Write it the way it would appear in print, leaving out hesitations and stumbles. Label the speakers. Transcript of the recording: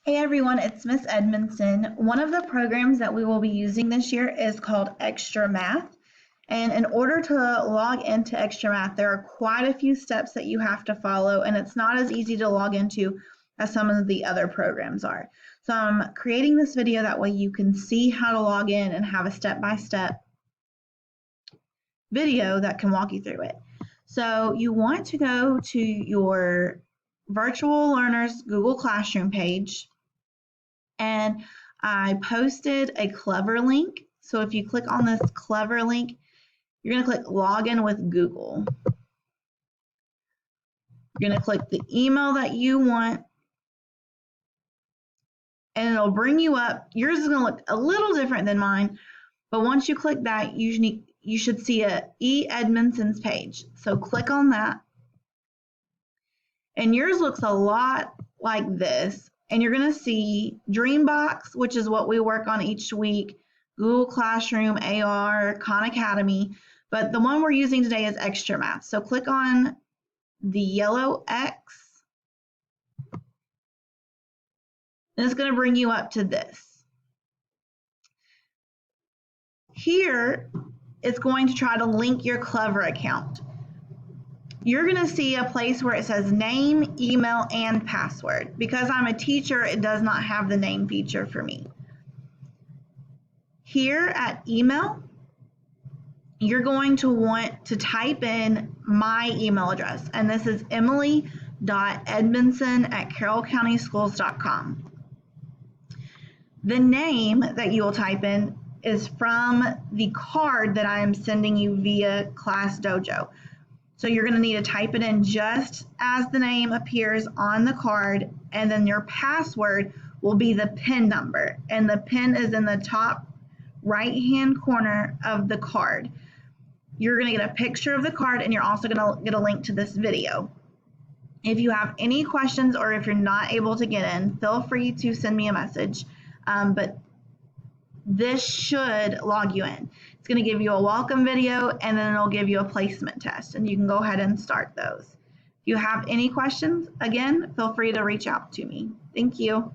Speaker 1: Hey everyone, it's Miss Edmondson. One of the programs that we will be using this year is called Xtramath. And in order to log into Xtramath, there are quite a few steps that you have to follow, and it's not as easy to log into as some of the other programs are. So I'm creating this video that way you can see how to log in and have a step-by-step video that can walk you through it. So you want to go to your Virtual Learners Google Classroom page, and I posted a Clever link. So if you click on this Clever link, you're going to click Login with Google. You're going to click the email that you want, and it'll bring you up. Yours is going to look a little different than mine, but once you click that, you should see a E. Edmondson's page. So click on that, and yours looks a lot like this. And you're going to see Dreambox, which is what we work on each week, Google Classroom, AR, Khan Academy, but the one we're using today is Xtramath. So click on the yellow X, and it's going to bring you up to this. Here, it's going to try to link your Clever account. You're going to see a place where it says name, email, and password. Because I'm a teacher, it does not have the name feature for me. Here at email, you're going to want to type in my email address, and this is emily.edmondson@carrollcountyschools.com. The name that you will type in is from the card that I am sending you via Class Dojo. So you're going to need to type it in just as the name appears on the card, and then your password will be the PIN number, and the PIN is in the top right-hand corner of the card. You're going to get a picture of the card, and you're also going to get a link to this video. If you have any questions or if you're not able to get in, feel free to send me a message, but this should log you in. It's going to give you a welcome video, and then it'll give you a placement test, and you can go ahead and start those. If you have any questions, again, feel free to reach out to me. Thank you.